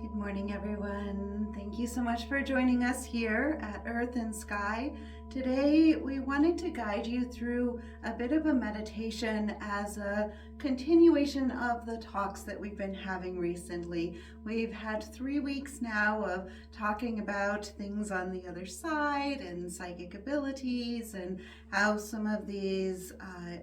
Good morning, everyone. Thank you so much for joining us here at Earth and Sky. Today, we wanted to guide you through a bit of a meditation as a continuation of the talks that we've been having recently. We've had 3 weeks now of talking about things on the other side and psychic abilities and how some of these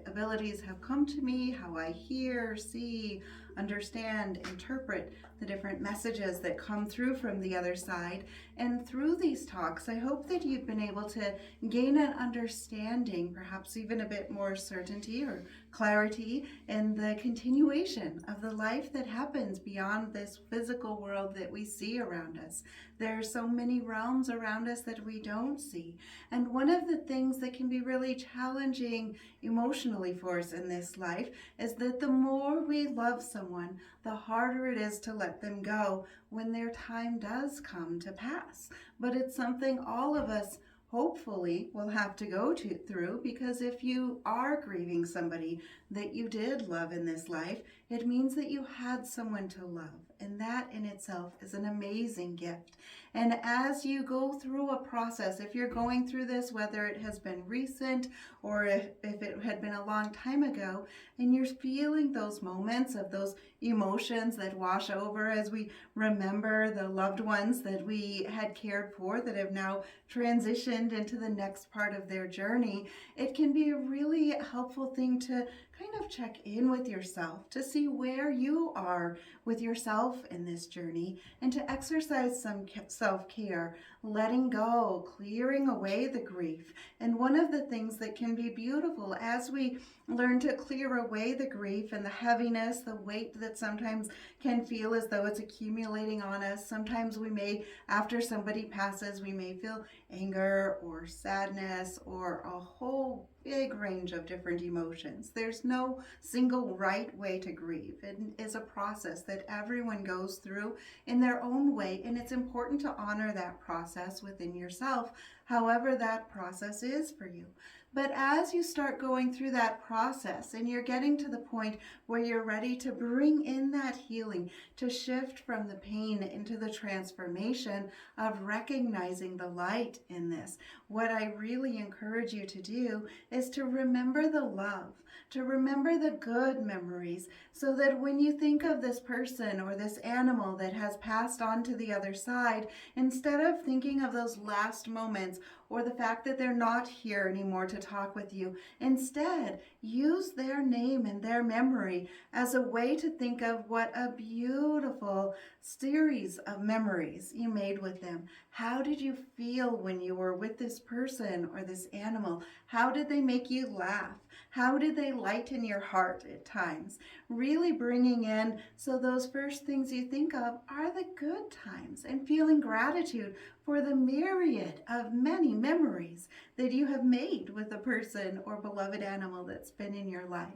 abilities have come to me, how I hear, see, understand, interpret the different messages that come through from the other side. And through these talks, I hope that you've been able to gain an understanding, perhaps even a bit more certainty or clarity in the continuation of the life that happens beyond this physical world that we see around us. There are so many realms around us that we don't see. And one of the things that can be really challenging emotionally for us in this life is that the more we love someone, the harder it is to let them go when their time does come to pass. But it's something all of us hopefully will have to go through, because if you are grieving somebody that you did love in this life, it means that you had someone to love, and that in itself is an amazing gift. And as you go through a process, if you're going through this, whether it has been recent or if it had been a long time ago, and you're feeling those moments of those emotions that wash over as we remember the loved ones that we had cared for that have now transitioned into the next part of their journey, it can be a really helpful thing to kind of check in with yourself to see where you are with yourself in this journey, and to exercise some self-care, letting go, clearing away the grief. And one of the things that can be beautiful as we learn to clear away the grief and the heaviness, the weight that sometimes can feel as though it's accumulating on us. Sometimes we may, after somebody passes, we may feel anger or sadness or a whole big range of different emotions. There's no single right way to grieve. It is a process that everyone goes through in their own way, and it's important to honor that process within yourself, however that process is for you. But as you start going through that process and you're getting to the point where you're ready to bring in that healing, to shift from the pain into the transformation of recognizing the light in this, what I really encourage you to do is to remember the love, to remember the good memories, so that when you think of this person or this animal that has passed on to the other side, instead of thinking of those last moments or the fact that they're not here anymore to talk with you, instead use their name and their memory as a way to think of what a beautiful series of memories you made with them. How did you feel when you were with this person or this animal? How did they make you laugh? How did they lighten your heart at times? Really bringing in, so those first things you think of are the good times, and feeling gratitude for the myriad of many memories that you have made with a person or beloved animal that's been in your life.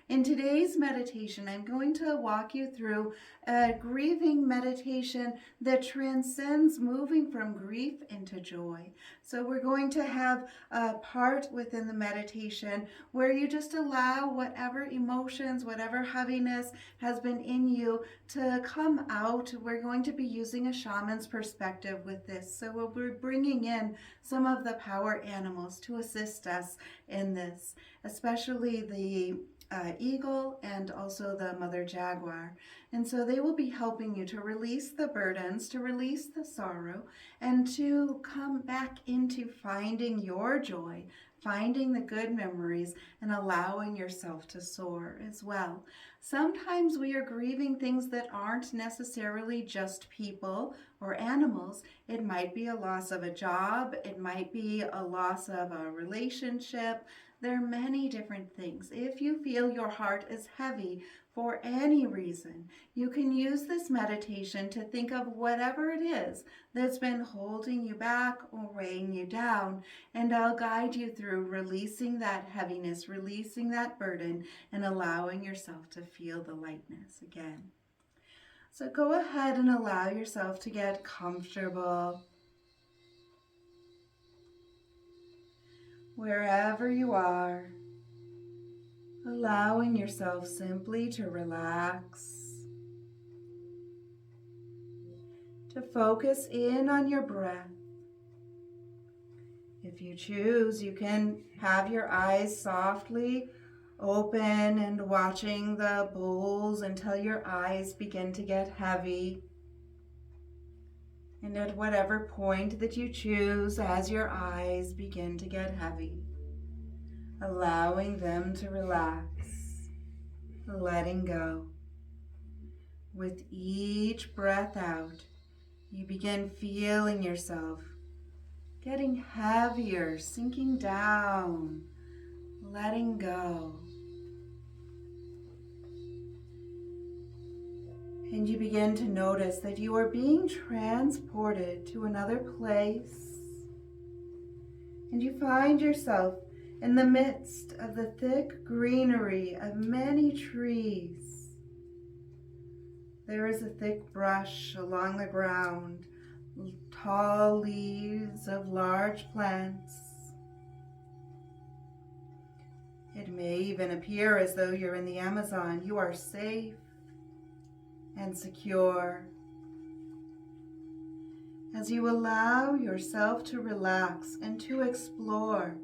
In today's meditation, I'm going to walk you through a grieving meditation that transcends moving from grief into joy. So we're going to have a part within the meditation where you just allow whatever emotions, whatever heaviness has been in you to come out. We're going to be using a shaman's perspective with this. So we'll be bringing in some of the power animals to assist us in this, especially the eagle and also the mother jaguar. And so they will be helping you to release the burdens, to release the sorrow, and to come back into finding your joy, finding the good memories, and allowing yourself to soar as well. Sometimes we are grieving things that aren't necessarily just people or animals. It might be a loss of a job, it might be a loss of a relationship. There are many different things. If you feel your heart is heavy for any reason, you can use this meditation to think of whatever it is that's been holding you back or weighing you down, and I'll guide you through releasing that heaviness, releasing that burden, and allowing yourself to feel the lightness again. So go ahead and allow yourself to get comfortable. Wherever you are, allowing yourself simply to relax to focus in on your breath. If you choose, you can have your eyes softly open and watching the bowls until your eyes begin to get heavy. And at whatever point that you choose, as your eyes begin to get heavy, allowing them to relax, letting go. With each breath out, you begin feeling yourself getting heavier, sinking down, letting go. And you begin to notice that you are being transported to another place. And you find yourself in the midst of the thick greenery of many trees. There is a thick brush along the ground, tall leaves of large plants. It may even appear as though you're in the Amazon. You are safe and secure. As you allow yourself to relax and to explore,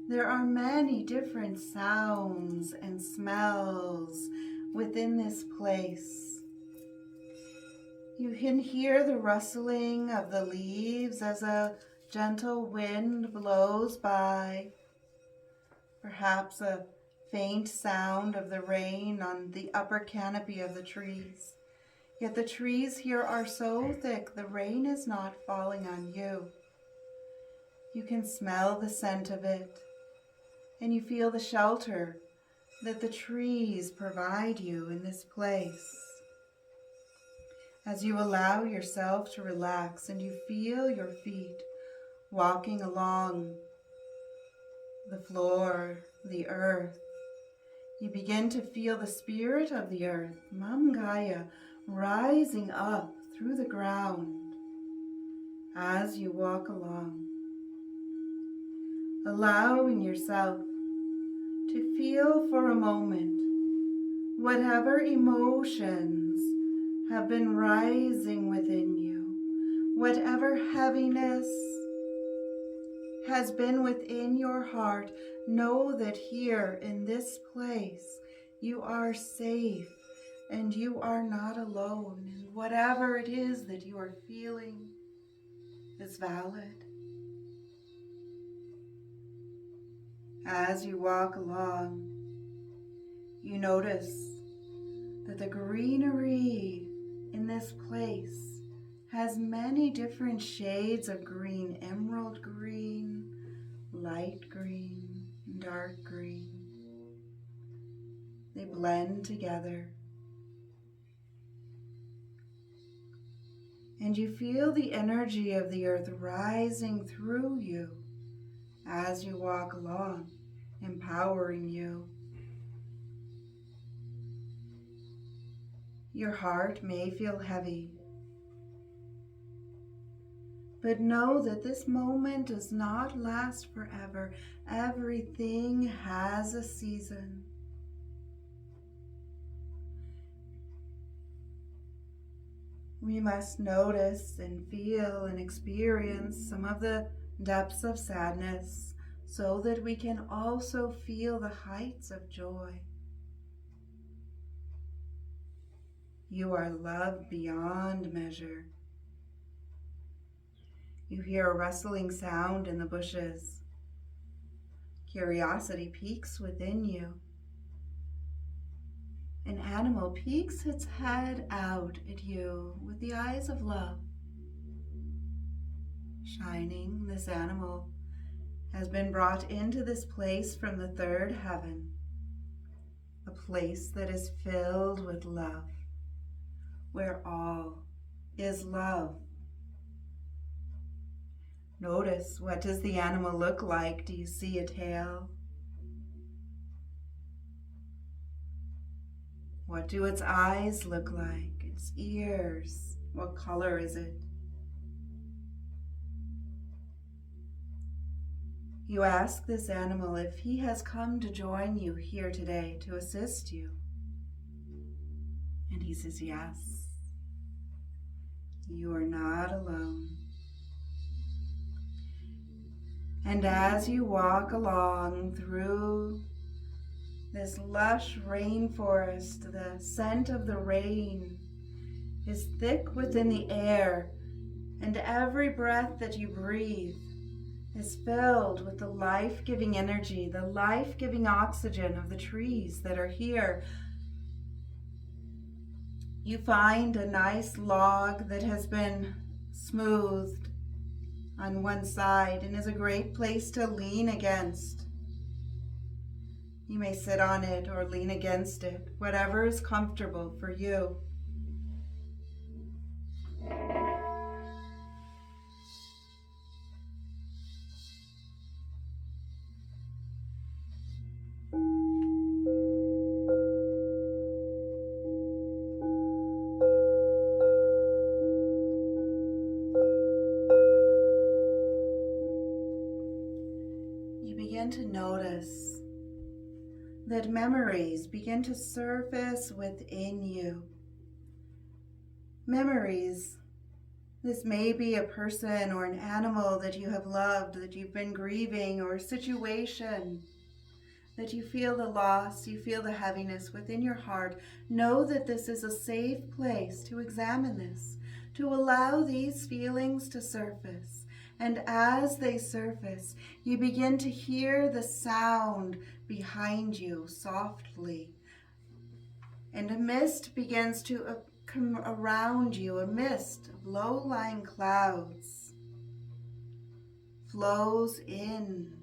there are many different sounds and smells within this place. You can hear the rustling of the leaves as a gentle wind blows by, perhaps a faint sound of the rain on the upper canopy of the trees. Yet the trees here are so thick, the rain is not falling on you. You can smell the scent of it, and you feel the shelter that the trees provide you in this place. As you allow yourself to relax and you feel your feet walking along the floor, the earth, you begin to feel the spirit of the earth, Mam Gaia, rising up through the ground as you walk along, allowing yourself to feel for a moment whatever emotions have been rising within you, whatever heaviness has been within your heart. Know that here in this place you are safe and you are not alone, and whatever it is that you are feeling is valid. As you walk along, you notice that the greenery in this place has many different shades of green: emerald green, light green, dark green. They blend together. And you feel the energy of the earth rising through you as you walk along, empowering you. Your heart may feel heavy, but know that this moment does not last forever. Everything has a season. We must notice and feel and experience some of the depths of sadness so that we can also feel the heights of joy. You are loved beyond measure. You hear a rustling sound in the bushes. Curiosity peaks within you. An animal peeks its head out at you with the eyes of love. Shining, this animal has been brought into this place from the third heaven, a place that is filled with love, where all is love. Notice, what does the animal look like? Do you see a tail? What do its eyes look like? Its ears? What color is it? You ask this animal if he has come to join you here today to assist you. And he says yes. You are not alone. And as you walk along through this lush rainforest, the scent of the rain is thick within the air, and every breath that you breathe is filled with the life-giving energy, the life-giving oxygen of the trees that are here. You find a nice log that has been smoothed on one side and is a great place to lean against. You may sit on it or lean against it, whatever is comfortable for you. You begin to notice that memories begin to surface within you. Memories. This may be a person or an animal that you have loved, that you've been grieving, or a situation that you feel the loss, you feel the heaviness within your heart. Know that this is a safe place to examine this, to allow these feelings to surface. And as they surface, you begin to hear the sound behind you softly. And a mist begins to come around you, a mist of low-lying clouds flows in,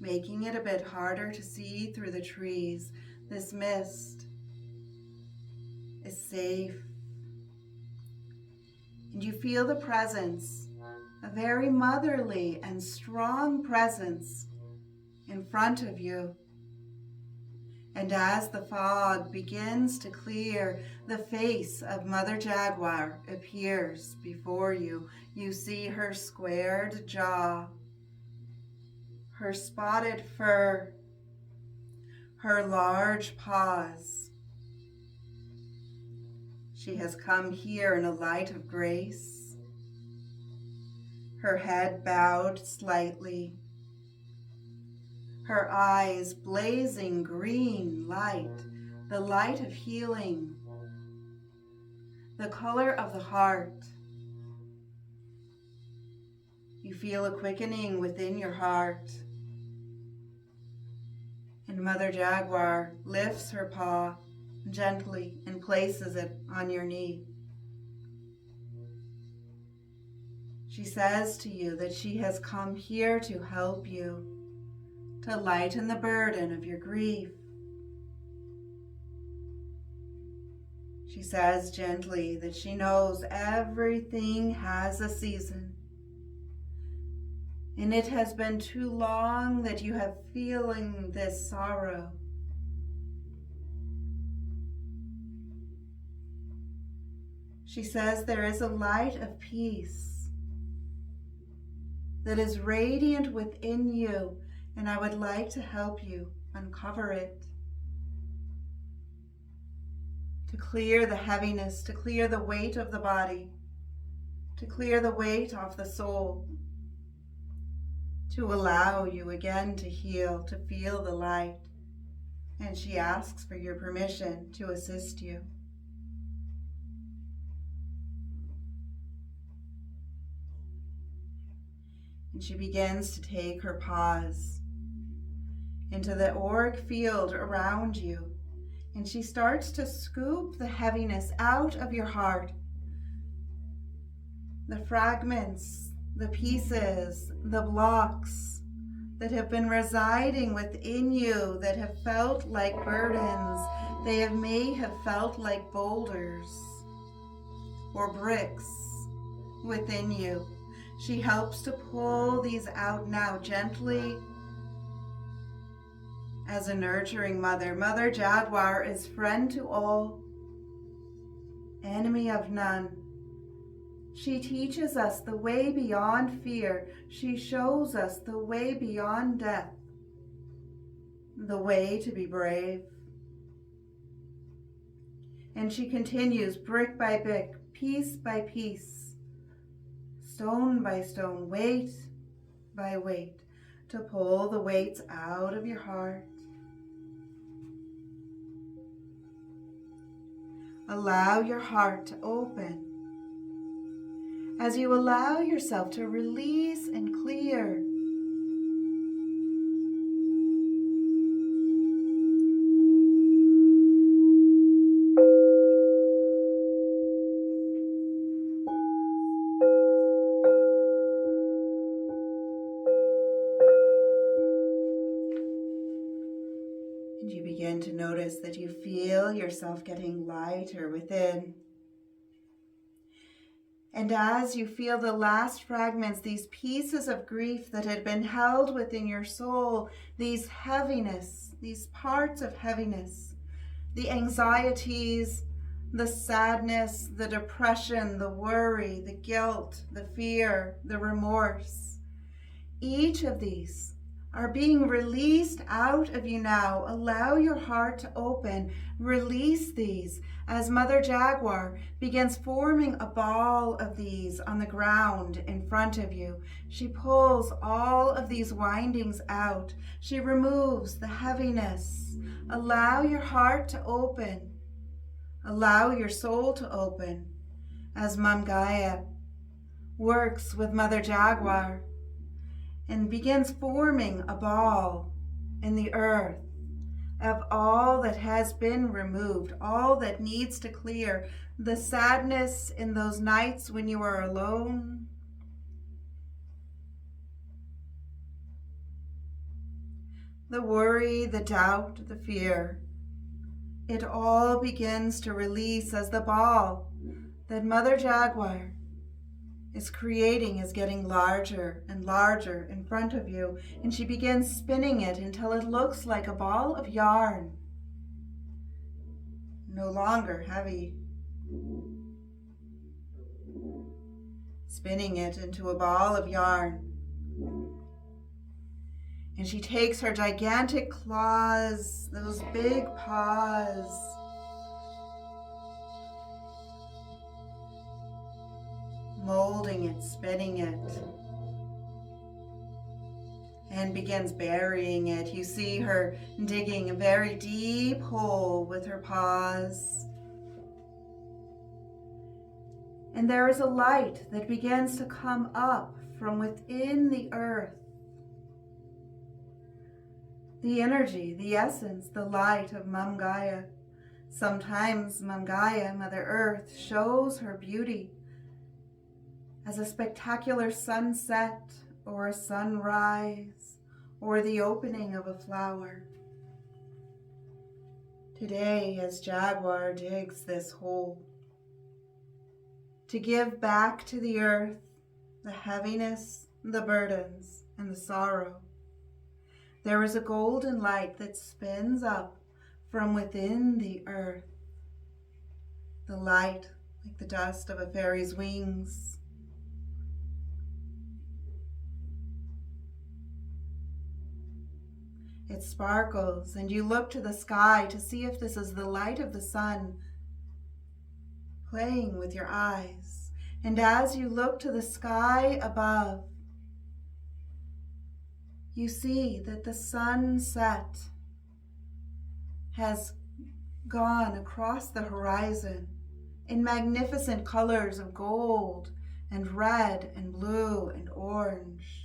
making it a bit harder to see through the trees. This mist is safe. And you feel the presence, a very motherly and strong presence in front of you. And as the fog begins to clear, the face of Mother Jaguar appears before you. You see her squared jaw, her spotted fur, her large paws. She has come here in a light of grace, her head bowed slightly, her eyes blazing green light, the light of healing, the color of the heart. You feel a quickening within your heart. And Mother Jaguar lifts her paw gently and places it on your knee. She says to you that she has come here to help you, to lighten the burden of your grief. She says gently that she knows everything has a season, and it has been too long that you have feeling this sorrow. She says there is a light of peace that is radiant within you, and I would like to help you uncover it, to clear the heaviness, to clear the weight of the body, to clear the weight off the soul, to allow you again to heal, to feel the light. And she asks for your permission to assist you. And she begins to take her paws into the auric field around you. And she starts to scoop the heaviness out of your heart. The fragments, the pieces, the blocks that have been residing within you, that have felt like burdens. May have felt like boulders or bricks within you. She helps to pull these out now gently as a nurturing mother. Mother Jaguar is friend to all, enemy of none. She teaches us the way beyond fear. She shows us the way beyond death, the way to be brave. And she continues brick by brick, piece by piece, stone by stone, weight by weight, to pull the weights out of your heart. Allow your heart to open. As you allow yourself to release and clear, and you begin to notice that you feel yourself getting lighter within. And as you feel the last fragments, these pieces of grief that had been held within your soul, these heaviness, these parts of heaviness, the anxieties, the sadness, the depression, the worry, the guilt, the fear, the remorse, each of these are being released out of you now. Allow your heart to open. Release these as Mother Jaguar begins forming a ball of these on the ground in front of you. She pulls all of these windings out. She removes the heaviness. Allow your heart to open. Allow your soul to open as Mom Gaia works with Mother Jaguar and begins forming a ball in the earth of all that has been removed, all that needs to clear, the sadness in those nights when you are alone, the worry, the doubt, the fear. It all begins to release as the ball that Mother Jaguar is creating is getting larger and larger in front of you, and she begins spinning it until it looks like a ball of yarn, no longer heavy. Spinning it into a ball of yarn. And she takes her gigantic claws, those big paws, molding it, spinning it, and begins burying it. You see her digging a very deep hole with her paws. And there is a light that begins to come up from within the earth. The energy, the essence, the light of Mom Gaia. Sometimes Mom Gaia, Mother Earth, shows her beauty as a spectacular sunset or a sunrise or the opening of a flower. Today, as Jaguar digs this hole to give back to the earth the heaviness, the burdens, and the sorrow, there is a golden light that spins up from within the earth. The light like the dust of a fairy's wings. It sparkles, and you look to the sky to see if this is the light of the sun playing with your eyes. And as you look to the sky above, you see that the sunset has gone across the horizon in magnificent colors of gold and red and blue and orange,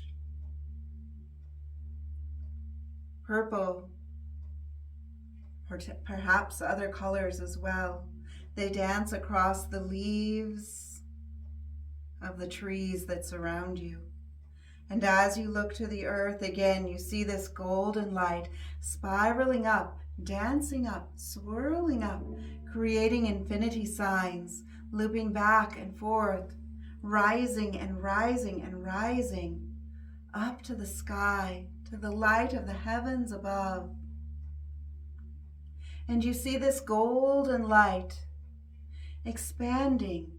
purple, or perhaps other colors as well. They dance across the leaves of the trees that surround you. And as you look to the earth again, you see this golden light spiraling up, dancing up, swirling up, creating infinity signs, looping back and forth, rising and rising and rising up to the sky, to the light of the heavens above. And you see this golden light expanding,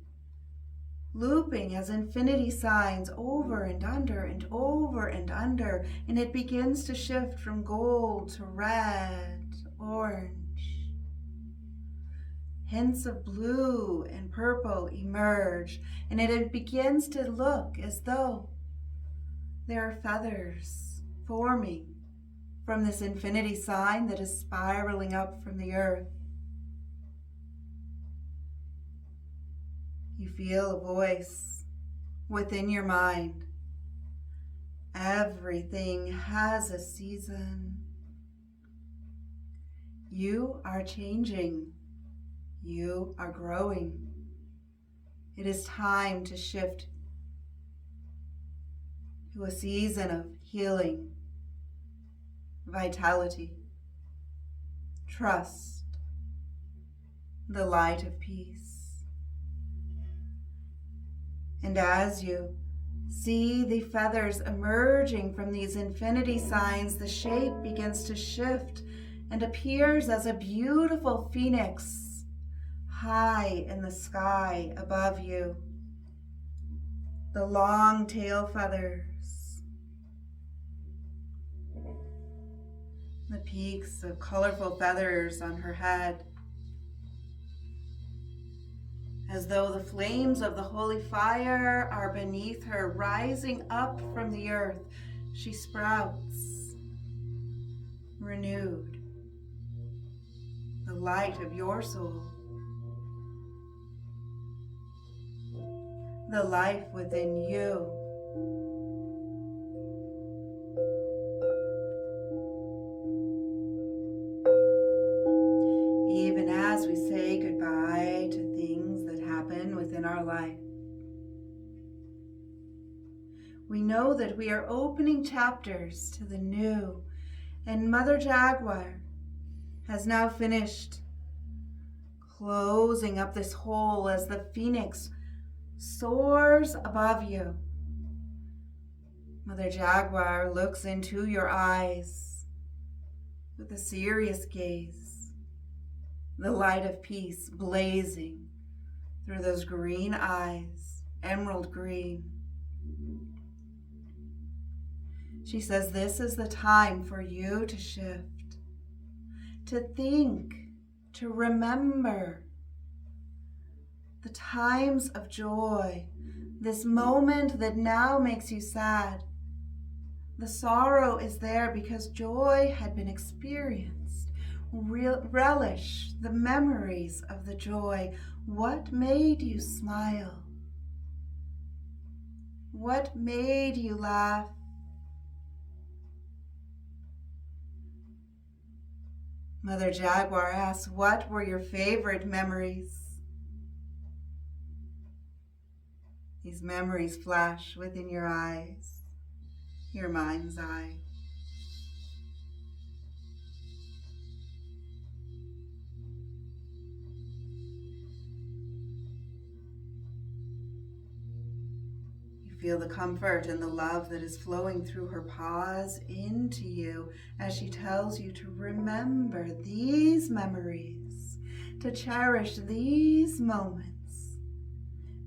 looping as infinity signs over and under and over and under, and it begins to shift from gold to red, orange, hints of blue and purple emerge, and it begins to look as though there are feathers forming from this infinity sign that is spiraling up from the earth. You feel a voice within your mind. Everything has a season. You are changing. You are growing. It is time to shift to a season of healing, vitality, trust, the light of peace. And as you see the feathers emerging from these infinity signs, the shape begins to shift and appears as a beautiful phoenix high in the sky above you. The long tail feathers, the peaks of colorful feathers on her head, as though the flames of the holy fire are beneath her, rising up from the earth. She sprouts, renewed, the light of your soul, the life within you. Even as we say goodbye to things that happen within our life, we know that we are opening chapters to the new, and Mother Jaguar has now finished closing up this hole as the phoenix soars above you. Mother Jaguar looks into your eyes with a serious gaze, the light of peace blazing through those green eyes, emerald green. She says, this is the time for you to shift, to think, to remember the times of joy, this moment that now makes you sad. The sorrow is there because joy had been experienced. Relish the memories of the joy. What made you smile? What made you laugh? Mother Jaguar asks, what were your favorite memories? These memories flash within your eyes, your mind's eye. You feel the comfort and the love that is flowing through her paws into you as she tells you to remember these memories, to cherish these moments,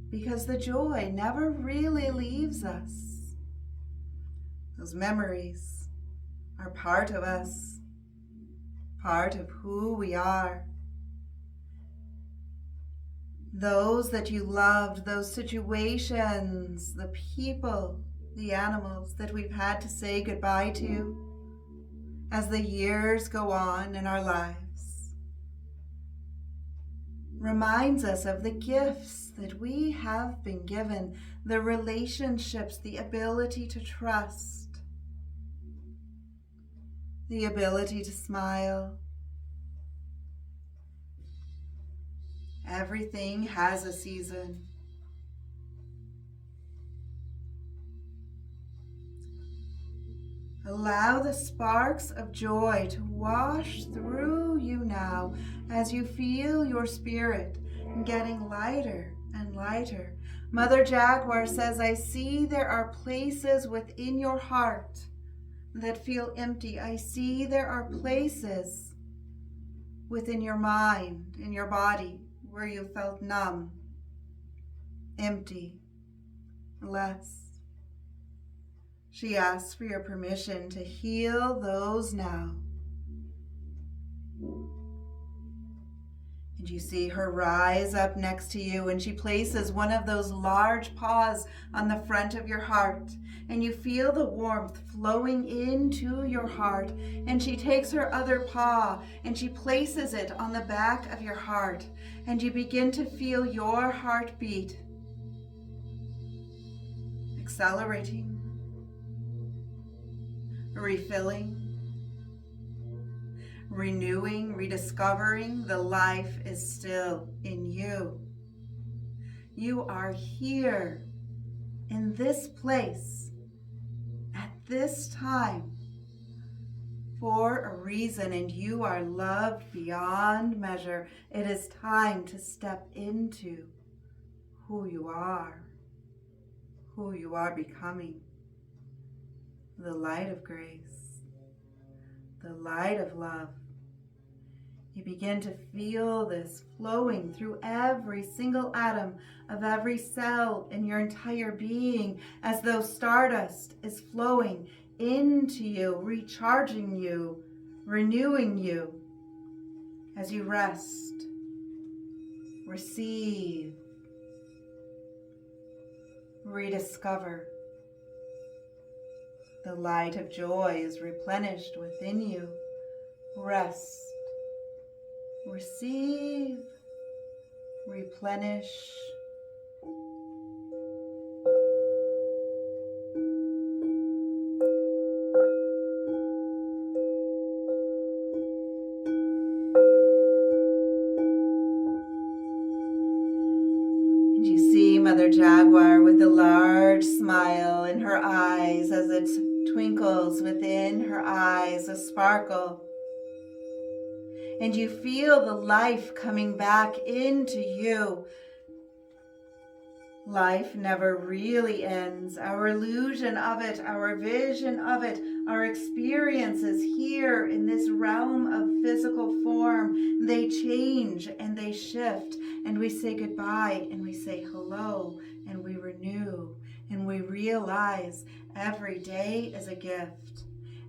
because the joy never really leaves us. Those memories are part of us, part of who we are. Those that you loved, those situations, the people, the animals that we've had to say goodbye to as the years go on in our lives, reminds us of the gifts that we have been given, the relationships, the ability to trust, the ability to smile. Everything has a season. Allow the sparks of joy to wash through you now as you feel your spirit getting lighter and lighter. Mother Jaguar says, I see there are places within your heart that feel empty. I see there are places within your mind, in your body, where you felt numb, empty, less. She asks for your permission to heal those now. And you see her rise up next to you, and she places one of those large paws on the front of your heart. And you feel the warmth flowing into your heart. And she takes her other paw and she places it on the back of your heart. And you begin to feel your heartbeat accelerating, refilling, renewing, rediscovering. The life is still in you. You are here in this place at this time for a reason, and you are loved beyond measure. It is time to step into who you are becoming. The light of grace, the light of love. You begin to feel this flowing through every single atom of every cell in your entire being, as though stardust is flowing into you, recharging you, renewing you. As you rest, receive, rediscover. The light of joy is replenished within you. Rest, receive, replenish. And you see Mother Jaguar with a large smile in her eyes, as it twinkles within her eyes, a sparkle. And you feel the life coming back into you. Life never really ends. Our illusion of it, our vision of it, our experiences here in this realm of physical form, they change and they shift, and we say goodbye and we say hello, and we renew, and we realize every day is a gift.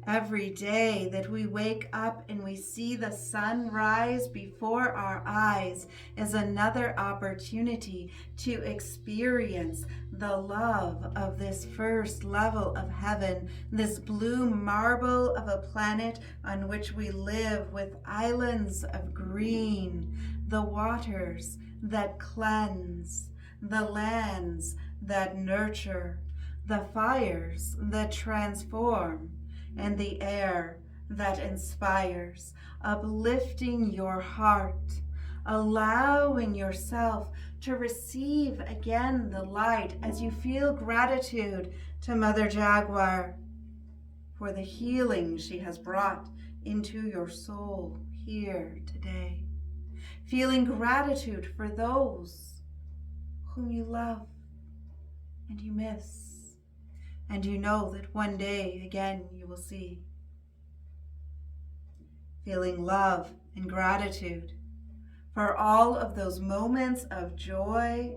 Every day that we wake up and we see the sun rise before our eyes is another opportunity to experience the love of this first level of heaven, this blue marble of a planet on which we live, with islands of green, the waters that cleanse, the lands that nurture, the fires that transform, and the air that inspires, uplifting your heart, allowing yourself to receive again the light as you feel gratitude to Mother Jaguar for the healing she has brought into your soul here today. Feeling gratitude for those whom you love and you miss. And you know that one day again you will see. Feeling love and gratitude for all of those moments of joy.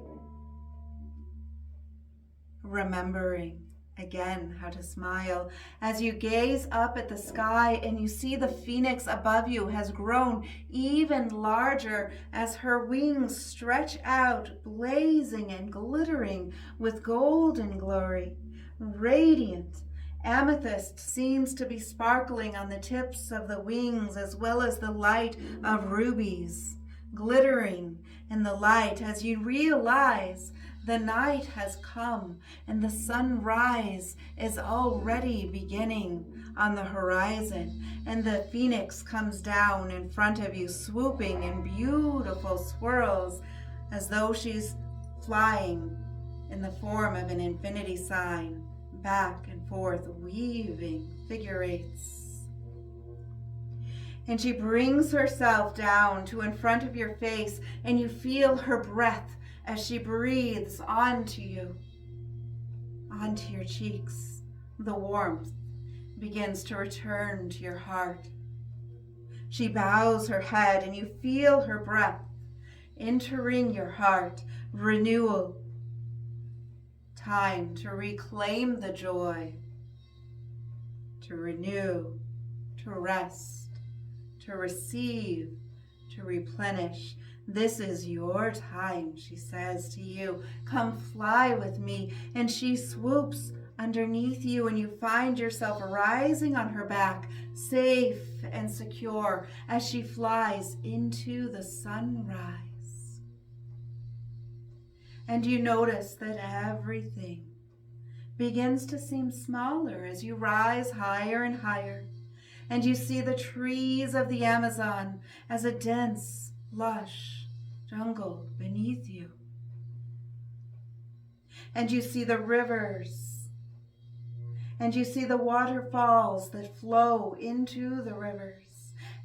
Remembering again how to smile as you gaze up at the sky and you see the phoenix above you has grown even larger as her wings stretch out, blazing and glittering with golden glory. Radiant amethyst seems to be sparkling on the tips of the wings, as well as the light of rubies glittering in the light as you realize the night has come and the sunrise is already beginning on the horizon, and the phoenix comes down in front of you, swooping in beautiful swirls as though she's flying in the form of an infinity sign, back and forth, weaving figure eights. And she brings herself down to in front of your face, and you feel her breath as she breathes onto you, onto your cheeks. The warmth begins to return to your heart. She bows her head, and you feel her breath entering your heart. Renewal. Time to reclaim the joy, to renew, to rest, to receive, to replenish. This is your time, she says to you. Come fly with me. And she swoops underneath you, and you find yourself rising on her back, safe and secure, as she flies into the sunrise. And you notice that everything begins to seem smaller as you rise higher and higher. And you see the trees of the Amazon as a dense, lush jungle beneath you. And you see the rivers. And you see the waterfalls that flow into the rivers.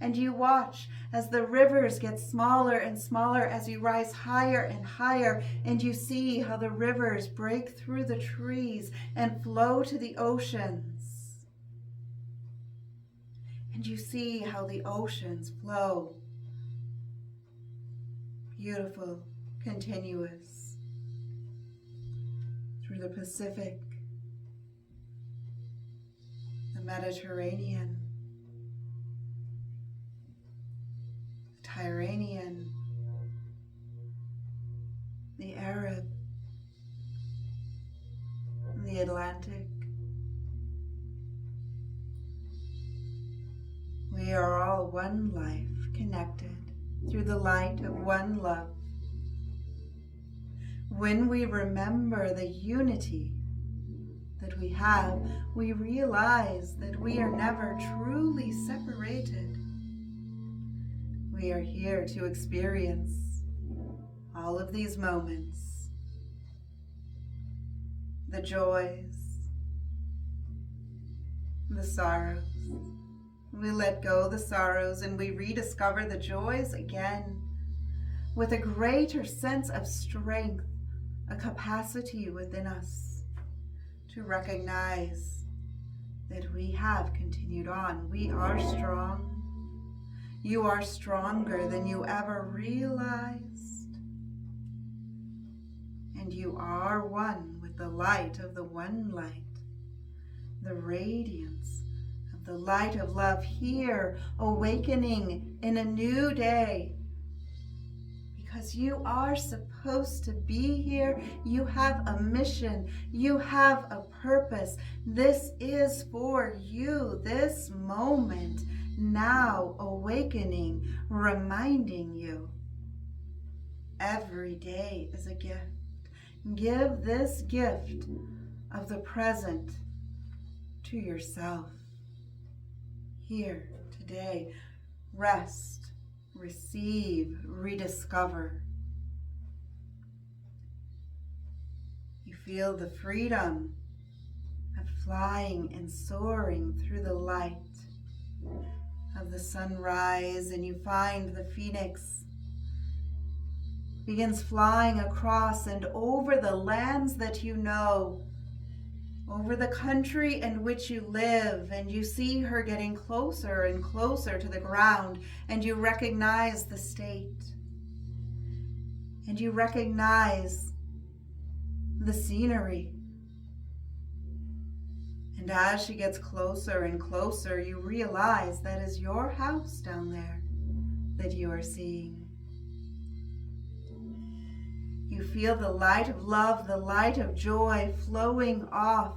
And you watch as the rivers get smaller and smaller as you rise higher and higher. And you see how the rivers break through the trees and flow to the oceans. And you see how the oceans flow, beautiful, continuous, through the Pacific, the Mediterranean, the Tyrrhenian, the Arab, and the Atlantic. We are all one life, connected through the light of one love. When we remember the unity that we have, we realize that we are never truly separated. We are here to experience all of these moments, the joys, the sorrows. We let go the sorrows and we rediscover the joys again with a greater sense of strength, a capacity within us to recognize that we have continued on. We are strong. You are stronger than you ever realized. And you are one with the light of the one light, the radiance of the light of love here, awakening in a new day. Because you are supposed to be here. You have a mission. You have a purpose. This is for you. This moment now awakening, reminding you every day is a gift. Give this gift of the present to yourself. Here today, rest, receive, rediscover. You feel the freedom of flying and soaring through the light of the sunrise, and you find the phoenix begins flying across and over the lands that you know, over the country in which you live, and you see her getting closer and closer to the ground, and you recognize the state, and you recognize the scenery. And as she gets closer and closer, you realize that is your house down there that you are seeing. You feel the light of love, the light of joy flowing off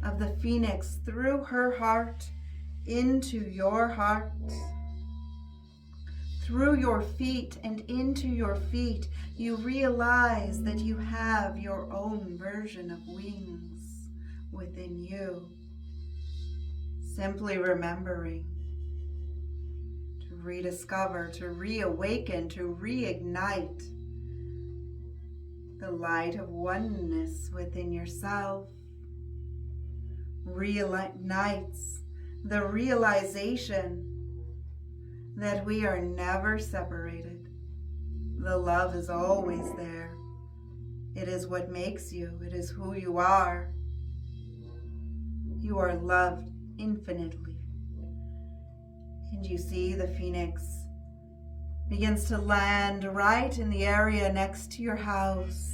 of the phoenix through her heart into your heart, through your feet and into your feet. You realize that you have your own version of wings within you. Simply remembering to rediscover, to reawaken, to reignite the light of oneness within yourself. Reignites the realization that we are never separated. The love is always there. It is what makes you. It is who you are. You are loved infinitely. And you see the phoenix begins to land right in the area next to your house.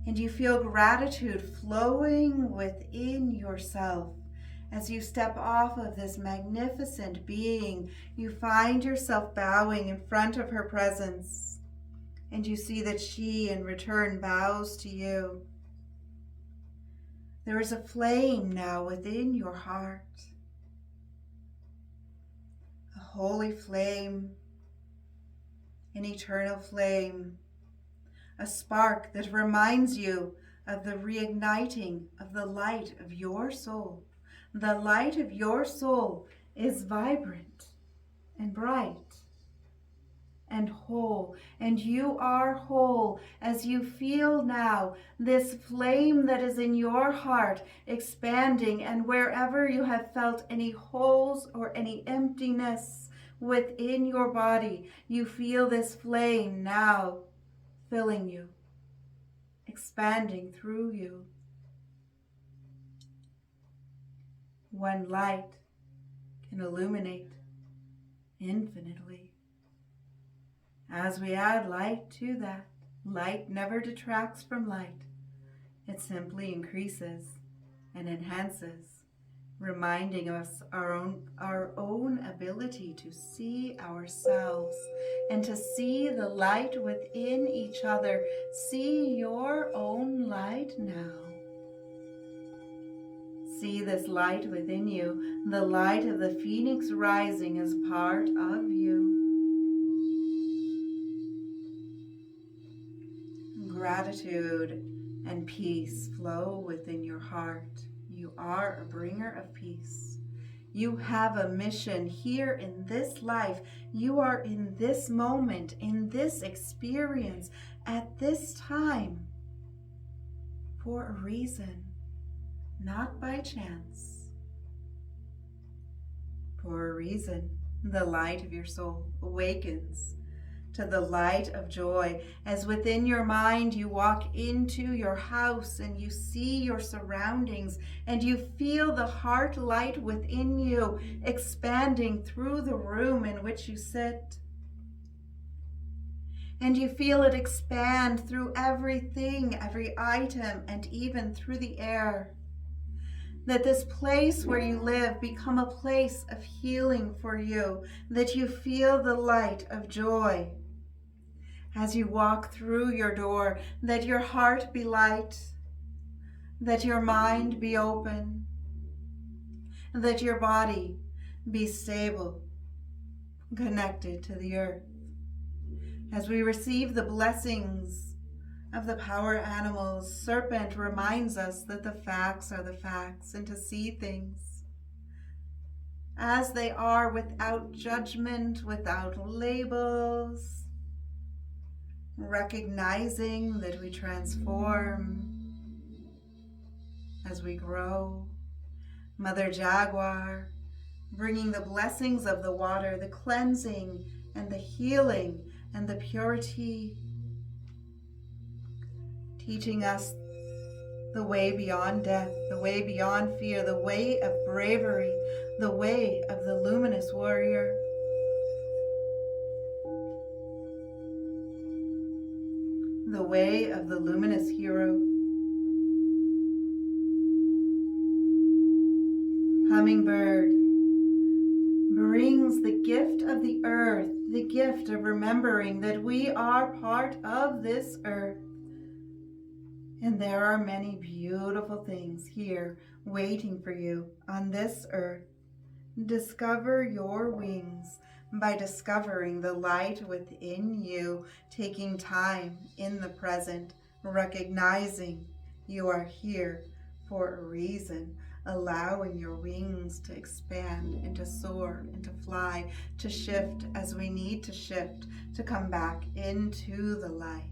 And you feel gratitude flowing within yourself As you step off of this magnificent being, you find yourself bowing in front of her presence, and you see that she in return bows to you. There is a flame now within your heart, a holy flame, an eternal flame, a spark that reminds you of the reigniting of the light of your soul. The light of your soul is vibrant and bright and whole, and you are whole as you feel now this flame that is in your heart expanding, and wherever you have felt any holes or any emptiness within your body, you feel this flame now filling you, expanding through you. One light can illuminate infinitely. As we add light to that, light never detracts from light. It simply increases and enhances, reminding us our own ability to see ourselves and to see the light within each other. See your own light now. See this light within you, the light of the phoenix rising as part of you. Gratitude and peace flow within your heart. You are a bringer of peace. You have a mission here in this life. You are in this moment, in this experience, at this time, for a reason, not by chance. For a reason, the light of your soul awakens to the light of joy, as within your mind you walk into your house and you see your surroundings and you feel the heart light within you expanding through the room in which you sit. And you feel it expand through everything, every item, and even through the air. That this place where you live become a place of healing for you, that you feel the light of joy as you walk through your door, that your heart be light, that your mind be open, that your body be stable, connected to the earth. As we receive the blessings of the power animals, Serpent reminds us that the facts are the facts and to see things as they are, without judgment, without labels, recognizing that we transform as we grow. Mother Jaguar, bringing the blessings of the water, the cleansing and the healing and the purity, teaching us the way beyond death, the way beyond fear, the way of bravery, the way of the luminous warrior. The way of the luminous hero. Hummingbird brings the gift of the earth, the gift of remembering that we are part of this earth. And there are many beautiful things here waiting for you on this earth. Discover your wings by discovering the light within you, taking time in the present, recognizing you are here for a reason, allowing your wings to expand and to soar and to fly, to shift as we need to shift, to come back into the light.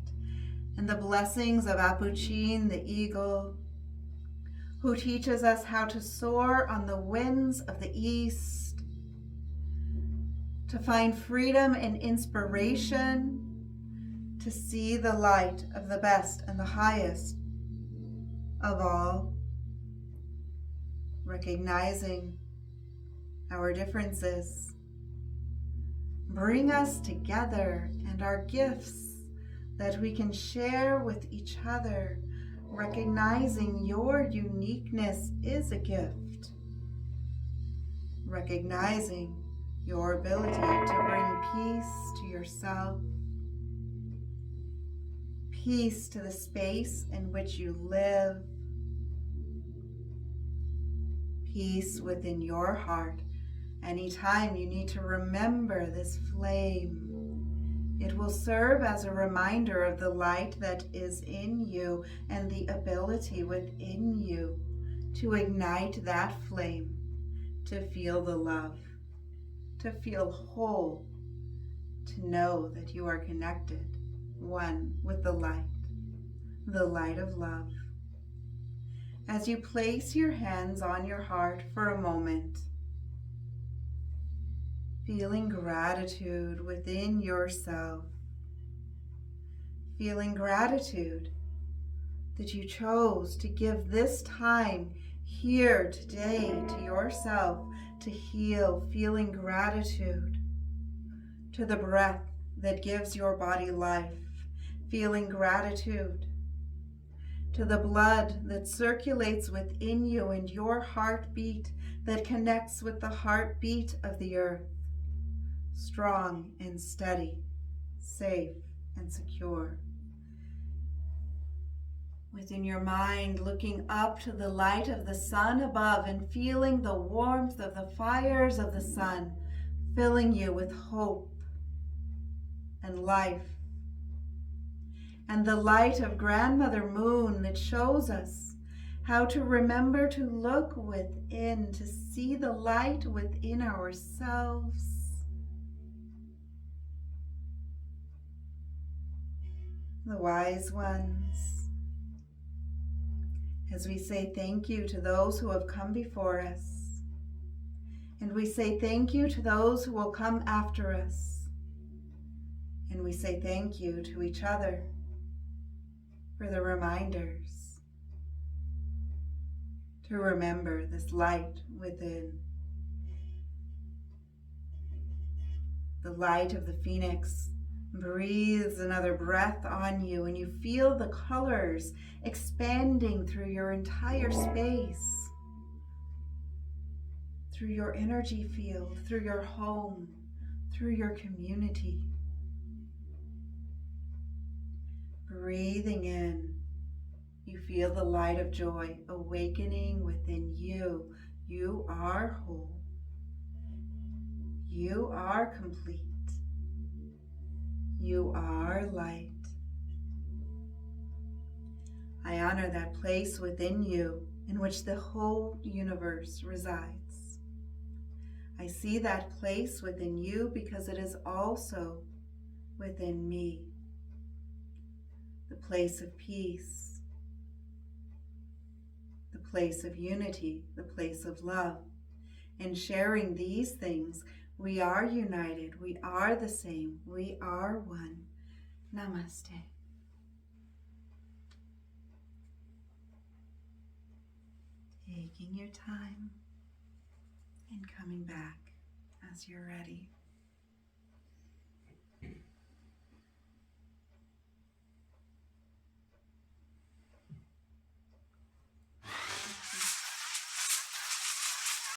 And the blessings of Apuchin, the eagle, who teaches us how to soar on the winds of the east, to find freedom and inspiration, to see the light of the best and the highest of all, recognizing our differences. Bring us together and our gifts that we can share with each other, recognizing your uniqueness is a gift. recognizing your ability to bring peace to yourself, peace to the space in which you live, peace within your heart. Anytime you need to remember this flame, it will serve as a reminder of the light that is in you and the ability within you to ignite that flame, to feel the love, to feel whole, to know that you are connected, one with the light of love. As you place your hands on your heart for a moment, feeling gratitude within yourself, feeling gratitude that you chose to give this time here today to yourself to heal, feeling gratitude to the breath that gives your body life, feeling gratitude to the blood that circulates within you and your heartbeat that connects with the heartbeat of the earth, strong and steady, safe and secure. Within your mind, looking up to the light of the sun above and feeling the warmth of the fires of the sun filling you with hope and life. And the light of Grandmother Moon that shows us how to remember to look within, to see the light within ourselves. The wise ones, as we say thank you to those who have come before us, and we say thank you to those who will come after us, and we say thank you to each other for the reminders to remember this light within. The light of the phoenix breathes another breath on you, and you feel the colors expanding through your entire space, through your energy field, through your home, through your community. Breathing in, you feel the light of joy awakening within you. You are whole. You are complete. You are light. I honor that place within you in which the whole universe resides. I see that place within you because it is also within me. The place of peace, the place of unity, the place of love. In sharing these things, we are united, we are the same, we are one. Namaste. Taking your time and coming back as you're ready.